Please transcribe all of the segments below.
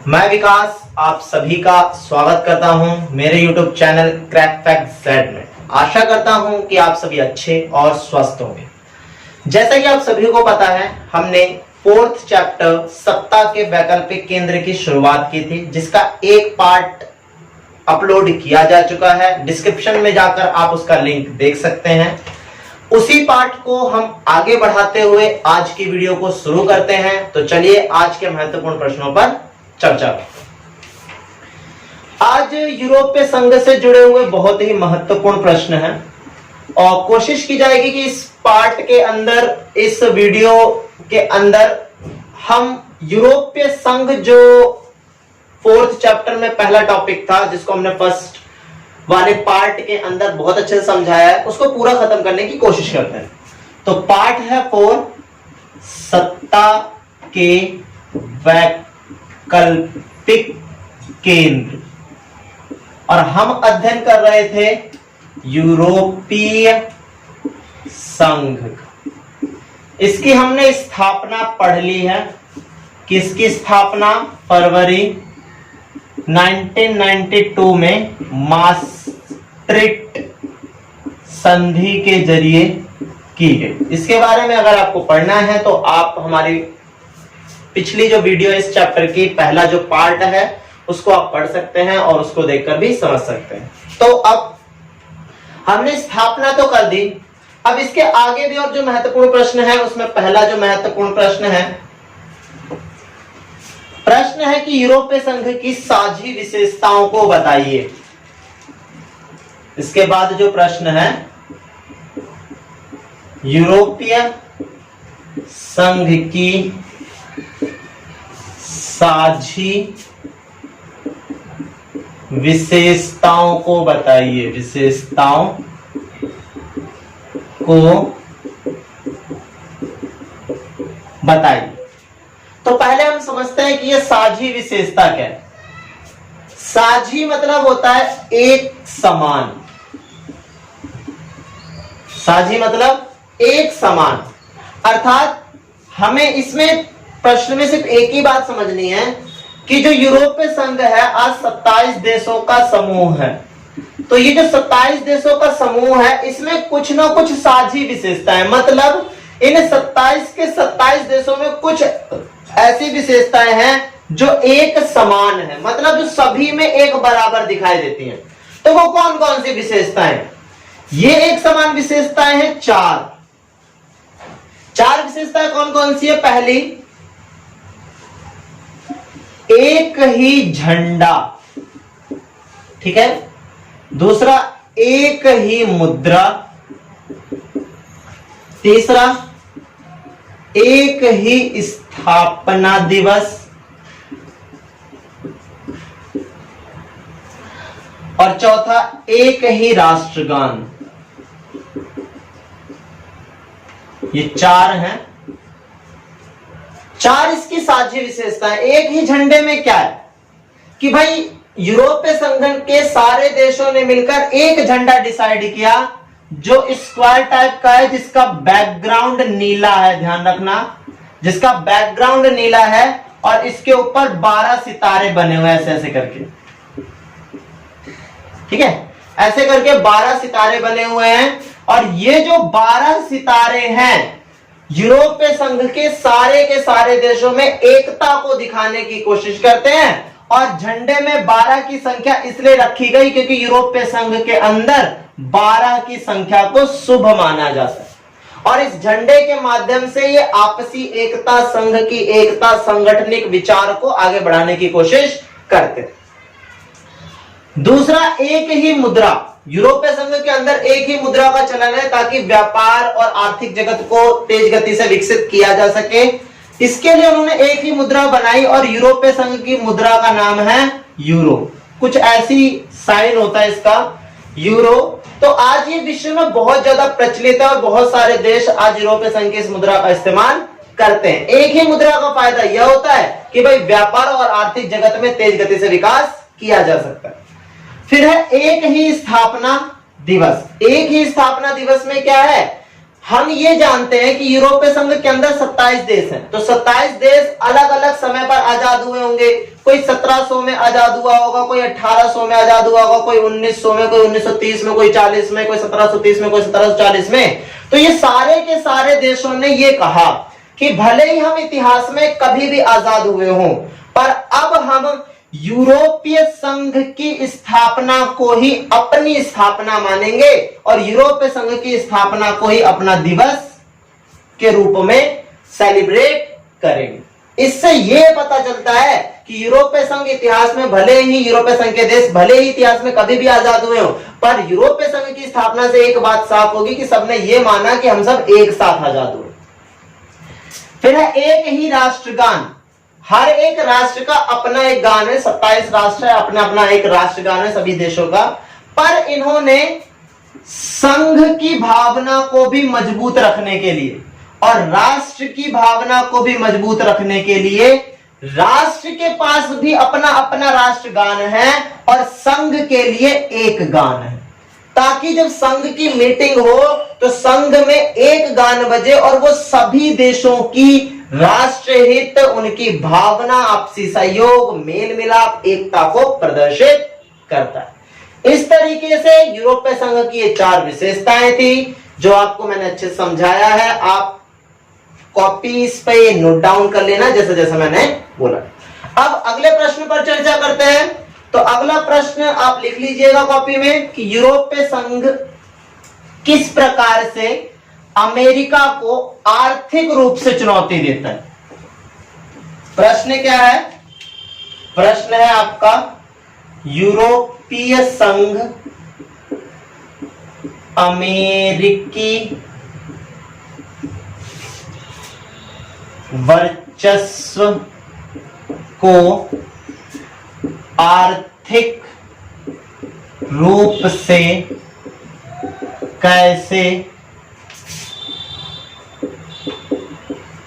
मैं विकास आप सभी का स्वागत करता हूं मेरे YouTube channel crack fact Z में। आशा करता हूं कि आप सभी अच्छे और स्वस्थ होंगे। जैसा कि आप सभी को पता है, हमने फोर्थ चैप्टर सत्ता के वैकल्पिक केंद्र की शुरुआत की थी, जिसका एक पार्ट अपलोड किया जा चुका है। डिस्क्रिप्शन में जाकर आप उसका लिंक देख सकते हैं। उसी पार्ट को हम आगे बढ़ाते हुए आज की वीडियो को शुरू करते हैं। तो चलिए आज के महत्वपूर्ण प्रश्नों पर चर्चा करते हैं। आज यूरोपीय संघ से जुड़े हुए बहुत ही महत्वपूर्ण प्रश्न हैं और कोशिश की जाएगी कि इस पार्ट के अंदर, इस वीडियो के अंदर हम यूरोपीय संघ जो फोर्थ चैप्टर में पहला टॉपिक था, जिसको हमने फर्स्ट वाले पार्ट के अंदर बहुत अच्छे से समझाया है, उसको पूरा खत्म करने की कोशिश करते हैं। तो पार्ट है 4 सत्ता के वैकल्पिक केंद्र, और हम अध्ययन कर रहे थे यूरोपीय संघ। इसकी हमने स्थापना पढ़ ली है। किसकी स्थापना? फरवरी 1992 में मास्ट्रिक्ट संधि के जरिए की गई। इसके बारे में अगर आपको पढ़ना है तो आप हमारी पिछली जो वीडियो इस चैप्टर की पहला जो पार्ट है उसको आप पढ़ सकते हैं और उसको देखकर भी समझ सकते हैं। तो अब हमने स्थापना तो कर दी, अब इसके आगे भी और जो महत्वपूर्ण प्रश्न है, उसमें पहला जो महत्वपूर्ण प्रश्न है कि यूरोपीय संघ की साझी विशेषताओं को बताइए। इसके बाद जो प्रश्न है, यूरोपीय संघ की साझी विशेषताओं को बताइए। विशेषताओं को बताइए। तो पहले हम समझते हैं कि यह साझी विशेषता क्या है। साझी मतलब होता है एक समान। साझी मतलब एक समान, अर्थात हमें इसमें प्रश्न में सिर्फ एक ही बात समझनी है कि जो यूरोपीय संघ है आज 27 देशों का समूह है। तो ये जो 27 देशों का समूह है, इसमें कुछ ना कुछ साझी विशेषताएं, मतलब इन 27 के 27 देशों में कुछ ऐसी विशेषताएं हैं जो एक समान है, मतलब जो सभी में एक बराबर दिखाई देती हैं। तो वो कौन कौन सी विशेषताएं? ये एक समान विशेषताएं हैं चार विशेषताएं कौन कौन सी है? पहली, एक ही झंडा, ठीक है। दूसरा, एक ही मुद्रा। तीसरा, एक ही स्थापना दिवस। और चौथा, एक ही राष्ट्रगान। ये चार हैं। चार इसकी साझी विशेषता है। एक ही झंडे में क्या है कि भाई यूरोपीय संघ के सारे देशों ने मिलकर एक झंडा डिसाइड किया जो स्क्वायर टाइप का है, जिसका बैकग्राउंड नीला है। ध्यान रखना, जिसका बैकग्राउंड नीला है और इसके ऊपर 12 सितारे बने हुए ऐसे ऐसे करके, ठीक है, ऐसे करके 12 सितारे बने हुए हैं। और ये जो 12 सितारे हैं यूरोपीय संघ के सारे देशों में एकता को दिखाने की कोशिश करते हैं। और झंडे में 12 की संख्या इसलिए रखी गई क्योंकि यूरोपीय संघ के अंदर 12 की संख्या को शुभ माना जाता है। और इस झंडे के माध्यम से ये आपसी एकता, संघ की एकता, सांगठनिक विचार को आगे बढ़ाने की कोशिश करते हैं। दूसरा, एक ही मुद्रा। यूरोपीय संघ के अंदर एक ही मुद्रा का चलन है ताकि व्यापार और आर्थिक जगत को तेज गति से विकसित किया जा सके। इसके लिए उन्होंने एक ही मुद्रा बनाई और यूरोपीय संघ की मुद्रा का नाम है यूरो। कुछ ऐसी साइन होता है इसका, यूरो। तो आज ये विश्व में बहुत ज्यादा प्रचलित है और बहुत सारे देश आज यूरोपीय संघ की इस मुद्रा का इस्तेमाल करते हैं। एक ही मुद्रा का फायदा यह होता है कि भाई व्यापार और आर्थिक जगत में तेज गति से विकास किया जा सकता है। फिर है एक ही स्थापना दिवस। एक ही स्थापना दिवस में क्या है, हम ये जानते हैं कि यूरोपीय संघ के अंदर 27 देश हैं, तो 27 देश अलग अलग समय पर आजाद हुए होंगे। कोई 1700 में आजाद हुआ होगा, कोई 1800 में आजाद हुआ होगा, कोई 1900 में, कोई 1930 में, कोई 40 में, कोई 1730 में, कोई 1740 में। तो ये सारे के सारे देशों ने ये कहा कि भले ही हम इतिहास में कभी भी आजाद हुए हों, पर अब हम यूरोपीय संघ की स्थापना को ही अपनी स्थापना मानेंगे और यूरोपीय संघ की स्थापना को ही अपना दिवस के रूप में सेलिब्रेट करेंगे। इससे यह पता चलता है कि यूरोपीय संघ इतिहास में भले ही यूरोपीय संघ के देश भले ही इतिहास में कभी भी आजाद हुए हो, पर यूरोपीय संघ की स्थापना से एक बात साफ होगी कि सबने यह माना कि हम सब एक साथ आजाद हुए। फिर है एक ही राष्ट्रगान। हर एक राष्ट्र का अपना एक गान है, 27 राष्ट्र है, अपना अपना एक राष्ट्रगान है सभी देशों का, पर इन्होंने संघ की भावना को भी मजबूत रखने के लिए और राष्ट्र की भावना को भी मजबूत रखने के लिए राष्ट्र के पास भी अपना अपना राष्ट्रगान है और संघ के लिए एक गान है, ताकि जब संघ की मीटिंग हो तो संघ में एक गान बजे और वो सभी देशों की राष्ट्रहित, उनकी भावना, आपसी सहयोग, मेल मिलाप, एकता को प्रदर्शित करता है। इस तरीके से यूरोपीय संघ की ये 4 विशेषताएं थी जो आपको मैंने अच्छे से समझाया है। आप कॉपीज पे ये नोट डाउन कर लेना जैसे जैसे मैंने बोला। अब अगले प्रश्न पर चर्चा करते हैं। तो अगला प्रश्न आप लिख लीजिएगा कॉपी में कि यूरोपीय संघ किस प्रकार से अमेरिका को आर्थिक रूप से चुनौती देता है। प्रश्न क्या है? प्रश्न है आपका यूरोपीय संघ अमेरिकी वर्चस्व को आर्थिक रूप से कैसे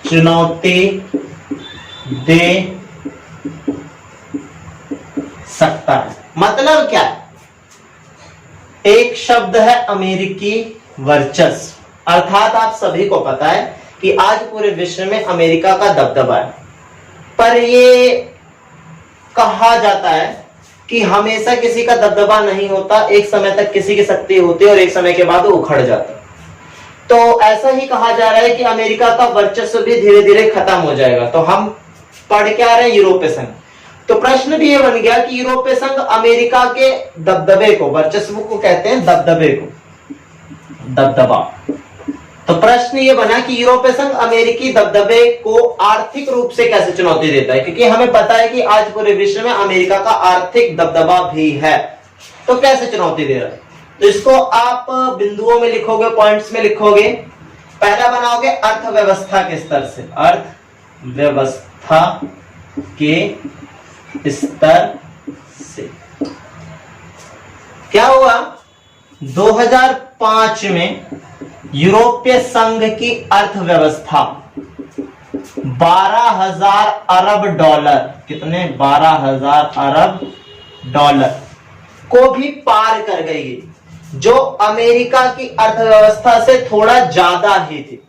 चुनौती दे सकता है। मतलब क्या है? एक शब्द है अमेरिकी वर्चस्व, अर्थात आप सभी को पता है कि आज पूरे विश्व में अमेरिका का दबदबा है, पर ये कहा जाता है कि हमेशा किसी का दबदबा नहीं होता, एक समय तक किसी की शक्ति होती है और एक समय के बाद वो उखड़ जाता है। तो ऐसा ही कहा जा रहा है कि अमेरिका का वर्चस्व भी धीरे धीरे खत्म हो जाएगा। तो हम पढ़ क्या रहे हैं? यूरोपीय संघ। तो प्रश्न भी ये बन गया कि यूरोपीय संघ अमेरिका के दबदबे को, वर्चस्व को कहते हैं दबदबे को, दबदबा। तो प्रश्न ये बना कि यूरोपीय संघ अमेरिकी दबदबे को आर्थिक रूप से कैसे चुनौती देता है, क्योंकि हमें पता है कि आज पूरे विश्व में अमेरिका का आर्थिक दबदबा भी है। तो कैसे चुनौती दे रहा है? तो इसको आप बिंदुओं में लिखोगे, पॉइंट्स में लिखोगे। पहला बनाओगे अर्थव्यवस्था के स्तर से, अर्थव्यवस्था के स्तर से। क्या हुआ? 2005 में यूरोपीय संघ की अर्थव्यवस्था 12,000 अरब डॉलर, कितने? 12,000 अरब डॉलर को भी पार कर गई, जो अमेरिका की अर्थव्यवस्था से थोड़ा ज्यादा ही थी।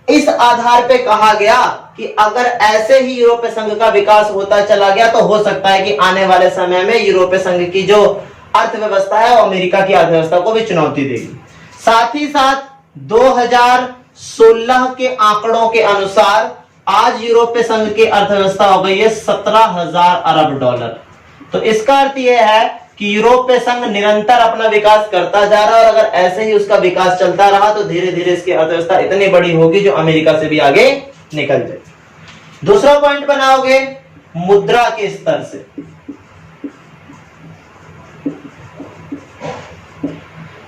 इस आधार पे कहा गया कि अगर ऐसे ही यूरोपीय संघ का विकास होता चला गया तो हो सकता है कि आने वाले समय में यूरोपीय संघ की जो अर्थव्यवस्था है वो अमेरिका की अर्थव्यवस्था को भी चुनौती देगी। साथ ही साथ 2016 के आंकड़ों के अनुसार आज यूरोपीय संघ की अर्थव्यवस्था हो गई है 17,000 अरब डॉलर। तो इसका अर्थ यह है कि यूरोपीय संघ निरंतर अपना विकास करता जा रहा है और अगर ऐसे ही उसका विकास चलता रहा तो धीरे धीरे इसकी अर्थव्यवस्था इतनी बड़ी होगी जो अमेरिका से भी आगे निकल जाए। दूसरा पॉइंट बनाओगे मुद्रा के स्तर से।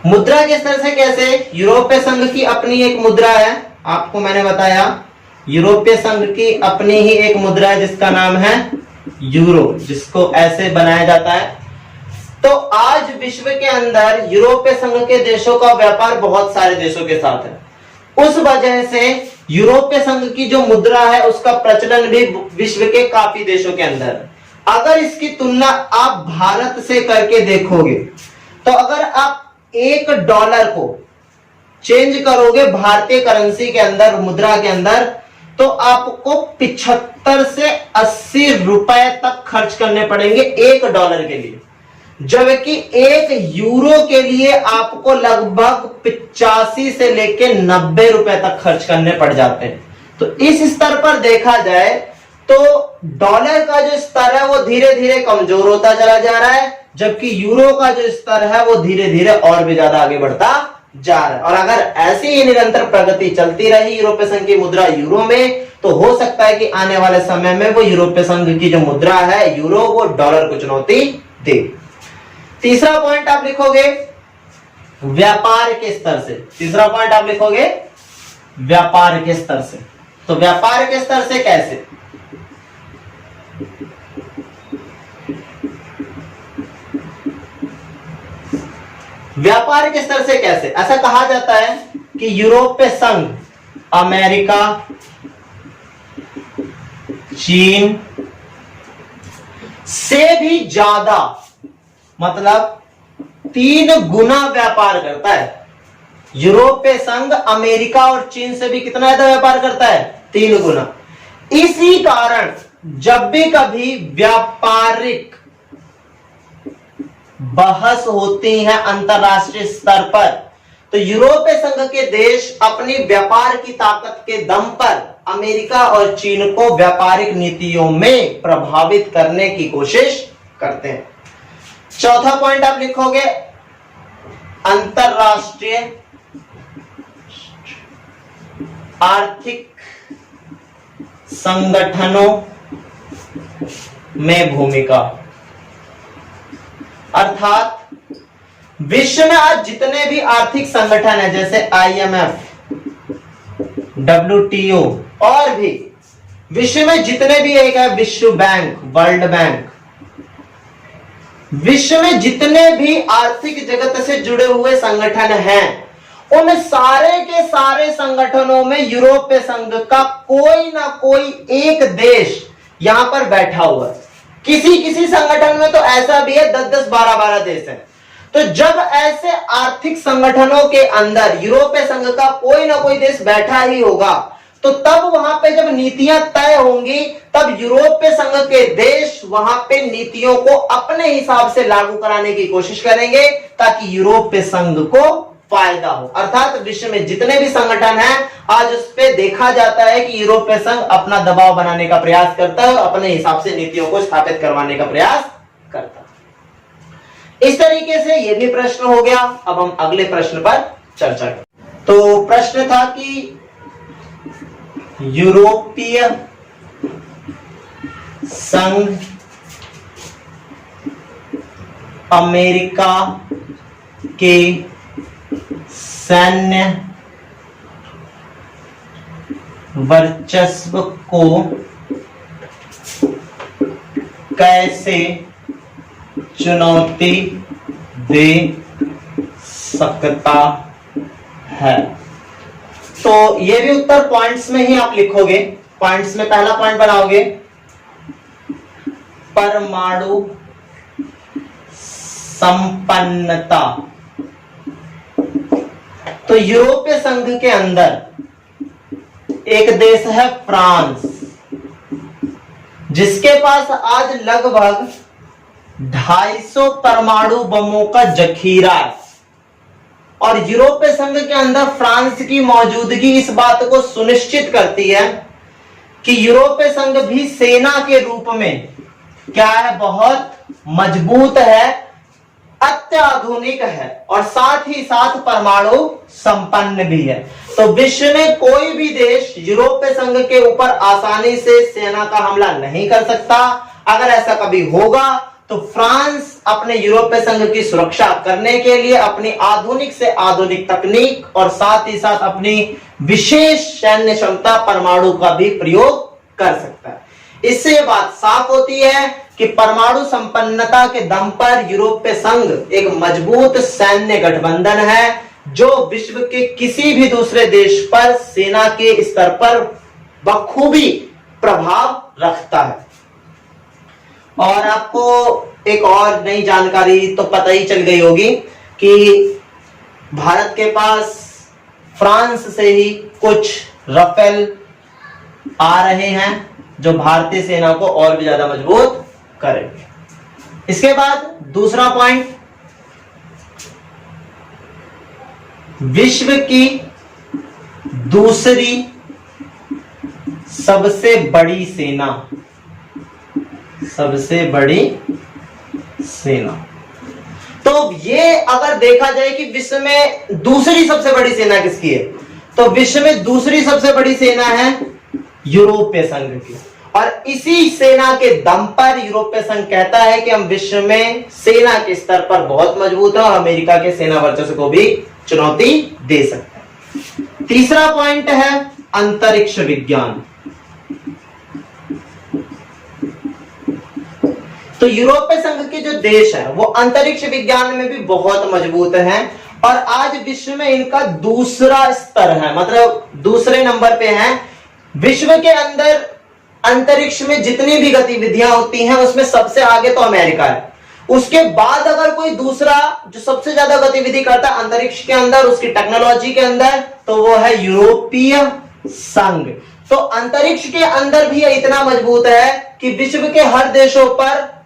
मुद्रा के स्तर से कैसे? यूरोपीय संघ की अपनी एक मुद्रा है, आपको मैंने बताया यूरोपीय संघ की अपनी ही एक मुद्रा है जिसका नाम है यूरो, जिसको ऐसे बनाया जाता है। तो आज विश्व के अंदर यूरोपीय संघ के देशों का व्यापार बहुत सारे देशों के साथ है। उस वजह से यूरोपीय संघ की जो मुद्रा है उसका प्रचलन भी विश्व के काफी देशों के अंदर है। अगर इसकी तुलना आप भारत से करके देखोगे तो अगर आप $1 को चेंज करोगे भारतीय करेंसी के अंदर, मुद्रा के अंदर, तो आपको 75 से 80 रुपए तक खर्च करने पड़ेंगे $1 के लिए, जबकि 1 यूरो के लिए आपको लगभग 85 से लेके 90 रुपए तक खर्च करने पड़ जाते हैं। तो इस स्तर पर देखा जाए तो डॉलर का जो स्तर है वो धीरे धीरे कमजोर होता चला जा रहा है, जबकि यूरो का जो स्तर है वो धीरे धीरे और भी ज्यादा आगे बढ़ता जा रहा है। और अगर ऐसी ही निरंतर प्रगति चलती रही यूरोपीय संघ की मुद्रा यूरो में, तो हो सकता है कि आने वाले समय में वो यूरोपीय संघ की जो मुद्रा है यूरो, वो डॉलर को चुनौती दे। तीसरा पॉइंट आप लिखोगे व्यापार के स्तर से। तीसरा पॉइंट आप लिखोगे व्यापार के स्तर से। तो व्यापार के स्तर से कैसे? व्यापार के स्तर से कैसे? ऐसा कहा जाता है कि यूरोपीय संघ अमेरिका, चीन से भी ज्यादा, मतलब 3 गुना व्यापार करता है। यूरोपीय संघ अमेरिका और चीन से भी कितना ज्यादा व्यापार करता है? 3 गुना। इसी कारण जब भी कभी व्यापारिक बहस होती है अंतरराष्ट्रीय स्तर पर, तो यूरोपीय संघ के देश अपनी व्यापार की ताकत के दम पर अमेरिका और चीन को व्यापारिक नीतियों में प्रभावित करने की कोशिश करते हैं। चौथा पॉइंट आप लिखोगे अंतरराष्ट्रीय आर्थिक संगठनों में भूमिका। अर्थात विश्व में आज जितने भी आर्थिक संगठन है, जैसे IMF, WTO और भी विश्व में जितने भी, एक है विश्व बैंक, वर्ल्ड बैंक, विश्व में जितने भी आर्थिक जगत से जुड़े हुए संगठन हैं, उन सारे के सारे संगठनों में यूरोपीय संघ का कोई ना कोई एक देश यहां पर बैठा हुआ है। किसी किसी संगठन में तो ऐसा भी है 10-10, 12-12 देश हैं। तो जब ऐसे आर्थिक संगठनों के अंदर यूरोपीय संघ का कोई ना कोई देश बैठा ही होगा, तो तब वहां पे जब नीतियां तय होंगी, तब यूरोपीय संघ के देश वहां पे नीतियों को अपने हिसाब से लागू कराने की कोशिश करेंगे, ताकि यूरोपीय संघ को फायदा हो। अर्थात विश्व में जितने भी संगठन हैं, आज उस पे देखा जाता है कि यूरोपीय संघ अपना दबाव बनाने का प्रयास करता है, अपने हिसाब से नीतियों को स्थापित करवाने का प्रयास करता है। इस तरीके से यह भी प्रश्न हो गया। अब हम अगले प्रश्न पर चर्चा करें। तो प्रश्न था कि यूरोपीय संघ अमेरिका के सैन्य वर्चस्व को कैसे चुनौती दे सकता है? तो ये भी उत्तर पॉइंट्स में ही आप लिखोगे। पॉइंट्स में पहला पॉइंट बनाओगे परमाणु संपन्नता। तो यूरोपीय संघ के अंदर एक देश है फ्रांस, जिसके पास आज लगभग 250 परमाणु बमों का जखीरा है। और यूरोपीय संघ के अंदर फ्रांस की मौजूदगी इस बात को सुनिश्चित करती है कि यूरोपीय संघ भी सेना के रूप में क्या है, बहुत मजबूत है, अत्याधुनिक है और साथ ही साथ परमाणु संपन्न भी है। तो विश्व में कोई भी देश यूरोपीय संघ के ऊपर आसानी से सेना का हमला नहीं कर सकता। अगर ऐसा कभी होगा तो फ्रांस अपने यूरोपीय संघ की सुरक्षा करने के लिए अपनी आधुनिक से आधुनिक तकनीक और साथ ही साथ अपनी विशेष सैन्य क्षमता परमाणु का भी प्रयोग कर सकता है। इससे ये बात साफ होती है कि परमाणु संपन्नता के दम पर यूरोपीय संघ एक मजबूत सैन्य गठबंधन है, जो विश्व के किसी भी दूसरे देश पर सेना के स्तर पर बखूबी प्रभाव रखता है। और आपको एक और नई जानकारी तो पता ही चल गई होगी कि भारत के पास फ्रांस से ही कुछ राफेल आ रहे हैं जो भारतीय सेना को और भी ज्यादा मजबूत करेंगे। इसके बाद दूसरा पॉइंट, विश्व की दूसरी सबसे बड़ी सेना, सबसे बड़ी सेना। तो ये अगर देखा जाए कि विश्व में दूसरी सबसे बड़ी सेना किसकी है, तो विश्व में दूसरी सबसे बड़ी सेना है यूरोपीय संघ की। और इसी सेना के दम पर यूरोपीय संघ कहता है कि हम विश्व में सेना के स्तर पर बहुत मजबूत है और अमेरिका के सेना वर्चस्व को भी चुनौती दे सकते हैं। तीसरा पॉइंट है अंतरिक्ष विज्ञान। तो यूरोपीय संघ के जो देश है वो अंतरिक्ष विज्ञान में भी बहुत मजबूत हैं और आज विश्व में इनका दूसरा स्तर है, मतलब दूसरे नंबर पे है। विश्व के अंदर अंतरिक्ष में जितनी भी गतिविधियां होती हैं उसमें सबसे आगे तो अमेरिका है। उसके बाद अगर कोई दूसरा जो सबसे ज्यादा गतिविधि करता है अंतरिक्ष के अंदर, उसकी टेक्नोलॉजी के अंदर, तो वो है यूरोपीय संघ। तो अंतरिक्ष के अंदर भी इतना मजबूत है कि विश्व के हर देशों पर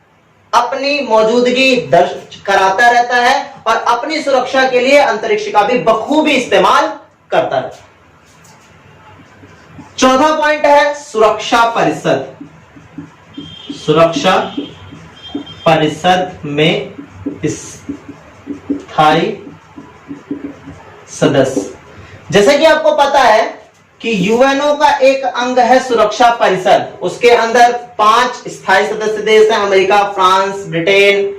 अपनी मौजूदगी दर्ज कराता रहता है और अपनी सुरक्षा के लिए अंतरिक्ष का भी बखूबी इस्तेमाल करता रहता है। चौथा पॉइंट है सुरक्षा परिषद। सुरक्षा परिषद में स्थायी सदस्य, जैसे कि आपको पता है कि यूएनओ का एक अंग है सुरक्षा परिषद। उसके अंदर 5 स्थायी सदस्य देश हैं, अमेरिका, फ्रांस, ब्रिटेन,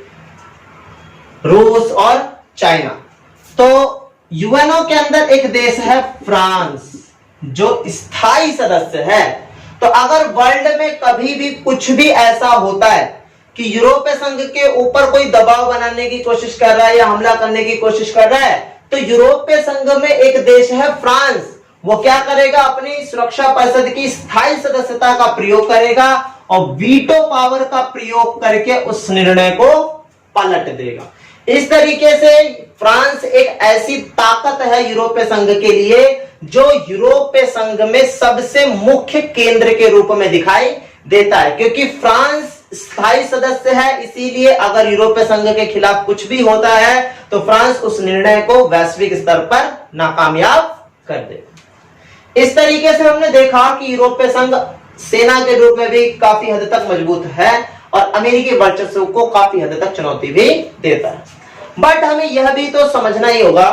रूस और चाइना। तो यूएनओ के अंदर एक देश है फ्रांस जो स्थायी सदस्य है। तो अगर वर्ल्ड में कभी भी कुछ भी ऐसा होता है कि यूरोपीय संघ के ऊपर कोई दबाव बनाने की कोशिश कर रहा है या हमला करने की कोशिश कर रहा है, तो यूरोपीय संघ में एक देश है फ्रांस, वो क्या करेगा, अपनी सुरक्षा परिषद की स्थायी सदस्यता का प्रयोग करेगा और वीटो पावर का प्रयोग करके उस निर्णय को पलट देगा। इस तरीके से फ्रांस एक ऐसी ताकत है यूरोपीय संघ के लिए जो यूरोपीय संघ में सबसे मुख्य केंद्र के रूप में दिखाई देता है। क्योंकि फ्रांस स्थायी सदस्य है, इसीलिए अगर यूरोपीय संघ के खिलाफ कुछ भी होता है तो फ्रांस उस निर्णय को वैश्विक स्तर पर नाकामयाब कर दे। इस तरीके से हमने देखा कि यूरोपीय संघ सेना के रूप में भी काफी हद तक मजबूत है और अमेरिकी वर्चस्व को काफी हद तक चुनौती भी देता है। बट हमें यह भी तो समझना ही होगा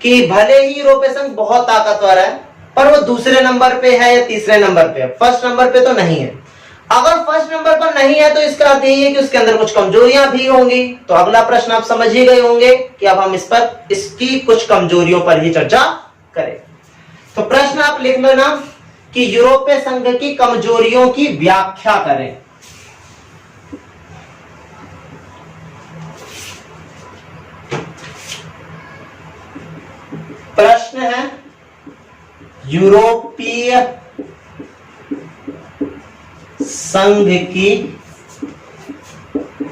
कि भले ही यूरोपीय संघ बहुत ताकतवर है पर वो दूसरे नंबर पे है या तीसरे नंबर पे है, फर्स्ट नंबर पे तो नहीं है। अगर फर्स्ट नंबर पर नहीं है तो इसका अर्थ यही है कि उसके अंदर कुछ कमजोरियां भी होंगी। तो अगला प्रश्न आप समझ ही गए होंगे कि अब हम इस पर इसकी कुछ कमजोरियों पर ही चर्चा करें। तो प्रश्न आप लिख लेना कि यूरोपीय संघ की कमजोरियों की व्याख्या करें। प्रश्न है यूरोपीय संघ की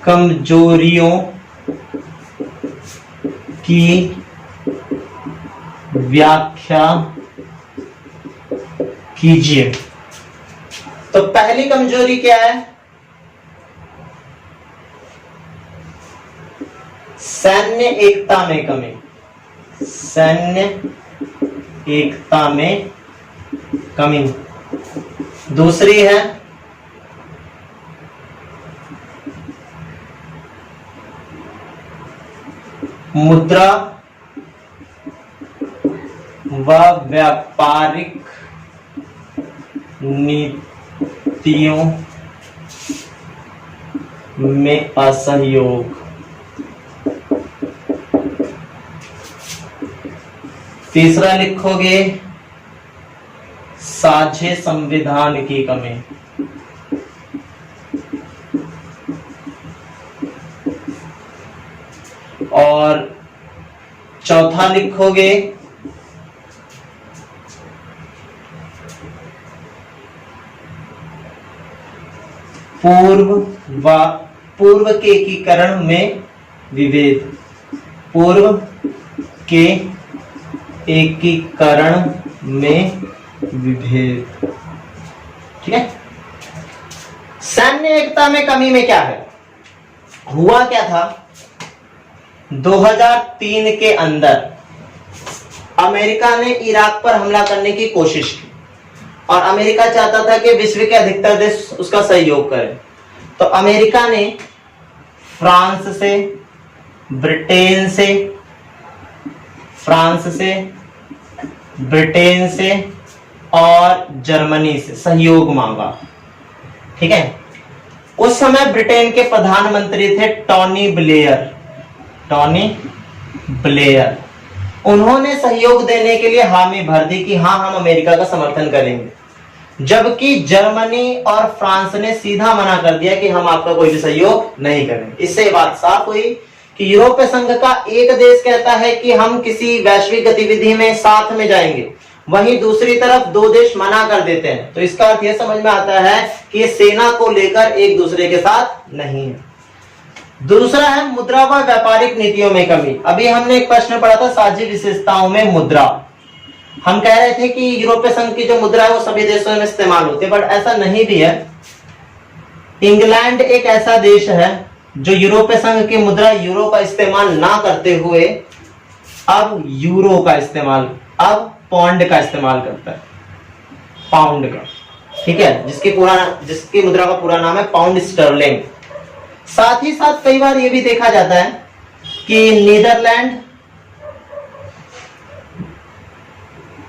कमजोरियों की व्याख्या कीजिए। तो पहली कमजोरी क्या है, सैन्य एकता में कमी। सैन्य एकता में कमी। दूसरी है मुद्रा व व्यापारिक नीतियों में असहयोग। तीसरा लिखोगे साझे संविधान की कमी। और चौथा लिखोगे पूर्व के एकीकरण में विभेद। पूर्व के एकीकरण में विभेद। ठीक है। सैन्य एकता में कमी में क्या है, हुआ क्या था, 2003 के अंदर अमेरिका ने इराक पर हमला करने की कोशिश की और अमेरिका चाहता था कि विश्व के अधिकतर देश उसका सहयोग करें। तो अमेरिका ने फ्रांस से, ब्रिटेन से और जर्मनी से सहयोग मांगा। ठीक है। उस समय ब्रिटेन के प्रधानमंत्री थे टोनी ब्लेयर। उन्होंने सहयोग देने के लिए हामी भर दी कि हाँ, हम अमेरिका का समर्थन करेंगे, जबकि जर्मनी और फ्रांस ने सीधा मना कर दिया कि हम आपका कोई भी सहयोग नहीं करेंगे। इससे बात साफ हुई कि यूरोपीय संघ का एक देश कहता है कि हम किसी वैश्विक गतिविधि में साथ में जाएंगे, वहीं दूसरी तरफ दो देश मना कर देते हैं। तो इसका अर्थ यह समझ में आता है कि ये सेना को लेकर एक दूसरे के साथ नहीं है। दूसरा है मुद्रा व व्यापारिक नीतियों में कमी। अभी हमने एक प्रश्न पढ़ा था साझी विशेषताओं में मुद्रा। हम कह रहे थे कि यूरोपीय संघ की जो मुद्रा है वो सभी देशों में इस्तेमाल होती है, बट ऐसा नहीं भी है। इंग्लैंड एक ऐसा देश है जो यूरोपीय संघ की मुद्रा यूरो का इस्तेमाल ना करते हुए अब यूरो का इस्तेमाल, अब पौंड का इस्तेमाल करता है, पाउंड का। ठीक है, जिसकी मुद्रा का पूरा नाम है पाउंड स्टर्लिंग। साथ ही साथ कई बार यह भी देखा जाता है कि नीदरलैंड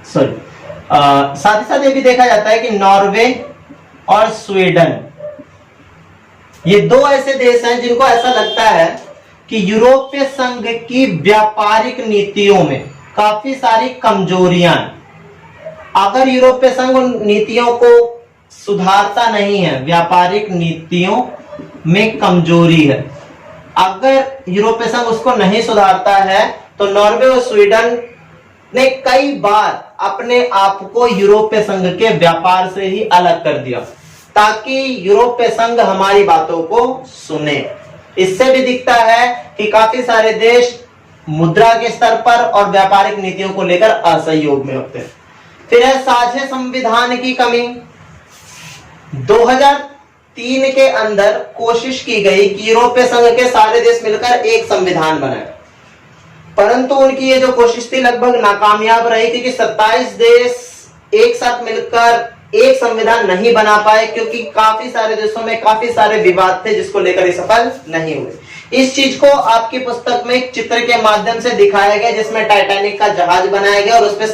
साथ ही साथ ये भी देखा जाता है कि नॉर्वे और स्वीडन, ये दो ऐसे देश हैं जिनको ऐसा लगता है कि यूरोपीय संघ की व्यापारिक नीतियों में काफी सारी कमजोरियां हैं। अगर यूरोपीय संघ उन नीतियों को सुधारता नहीं है, व्यापारिक नीतियों में कमजोरी है, अगर यूरोपीय संघ उसको नहीं सुधारता है, तो नॉर्वे और स्वीडन ने कई बार अपने आप को यूरोपीय संघ के व्यापार से ही अलग कर दिया ताकि यूरोपीय संघ हमारी बातों को सुने। इससे भी दिखता है कि काफी सारे देश मुद्रा के स्तर पर और व्यापारिक नीतियों को लेकर असहयोग में होते हैं। फिर है साझे संविधान की कमी। 2003 के अंदर कोशिश की गई कि यूरोपीय संघ के सारे देश मिलकर एक संविधान बनाए, परंतु उनकी ये जो कोशिश थी लगभग नाकामयाब रही, क्योंकि 27 देश एक साथ मिलकर एक संविधान नहीं बना पाए, क्योंकि काफी सारे देशों में काफी सारे विवाद थे जिसको लेकर ये सफल नहीं हुए। इस चीज को आपकी पुस्तक में एक चित्र के माध्यम से दिखाया गया, जिसमें टाइटैनिक का जहाज बनाया गया और उसपे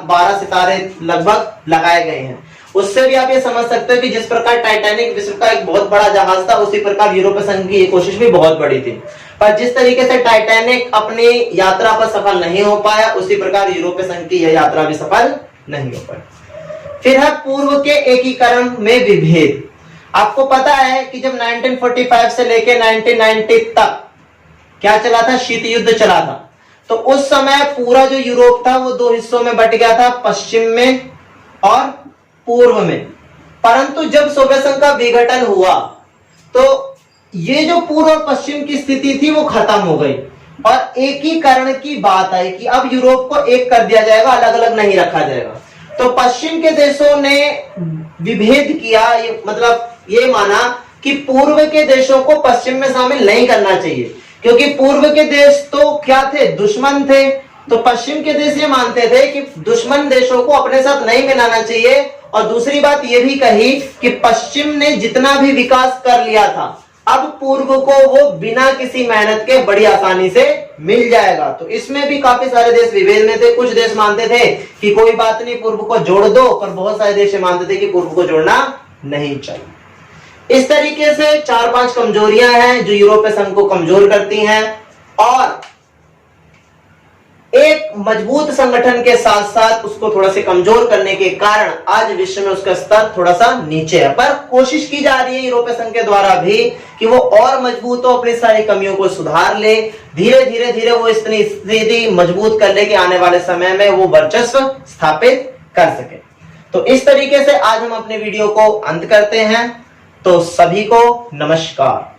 12 सितारे लगभग लगाए गए हैं। उससे भी आप ये समझ सकते हो कि जिस प्रकार टाइटैनिक विश्व का एक बहुत बड़ा जहाज था, उसी प्रकार यूरोपीय संघ की ये कोशिश भी बहुत बड़ी थी, पर जिस तरीके से टाइटैनिक अपनी यात्रा पर सफल नहीं हो पाया, उसी प्रकार यूरोपीय संघ की यह यात्रा भी सफल नहीं हो पाई। फिर है पूर्व के एकीकरण में विभेद। आपको पता है कि जब 1945 से लेकर 1990 तक क्या चला था, शीत युद्ध चला था, तो उस समय पूरा जो यूरोप था वो दो हिस्सों में बट गया था, पश्चिम में और पूर्व में। परंतु जब सोवियत संघ का विघटन हुआ तो ये जो पूर्व और पश्चिम की स्थिति थी वो खत्म हो गई और एकीकरण की बात आई कि अब यूरोप को एक कर दिया जाएगा, अलग अलग नहीं रखा जाएगा। तो पश्चिम के देशों ने विभेद किया, मतलब ये माना कि पूर्व के देशों को पश्चिम में शामिल नहीं करना चाहिए, क्योंकि पूर्व के देश तो क्या थे, दुश्मन थे। तो पश्चिम के देश ये मानते थे कि दुश्मन देशों को अपने साथ नहीं मिलाना चाहिए। और दूसरी बात ये भी कही कि पश्चिम ने जितना भी विकास कर लिया था, अब पूर्व को वो बिना किसी मेहनत के बड़ी आसानी से मिल जाएगा। तो इसमें भी काफी सारे देश विभेद में थे। कुछ देश मानते थे कि कोई बात नहीं, पूर्व को जोड़ दो, पर बहुत सारे देश मानते थे कि पूर्व को जोड़ना नहीं चाहिए। इस तरीके से 4-5 कमजोरियां हैं जो यूरोपीय संघ को कमजोर करती हैं, और एक मजबूत संगठन के साथ साथ उसको थोड़ा से कमजोर करने के कारण आज विश्व में उसका स्तर थोड़ा सा नीचे है। पर कोशिश की जा रही है यूरोपीय संघ के द्वारा भी कि वो और मजबूत हो, अपनी सारी कमियों को सुधार ले, धीरे धीरे वो इतनी स्थिति मजबूत कर ले कि आने वाले समय में वो वर्चस्व स्थापित कर सके। तो इस तरीके से आज हम अपने वीडियो को अंत करते हैं। तो सभी को नमस्कार।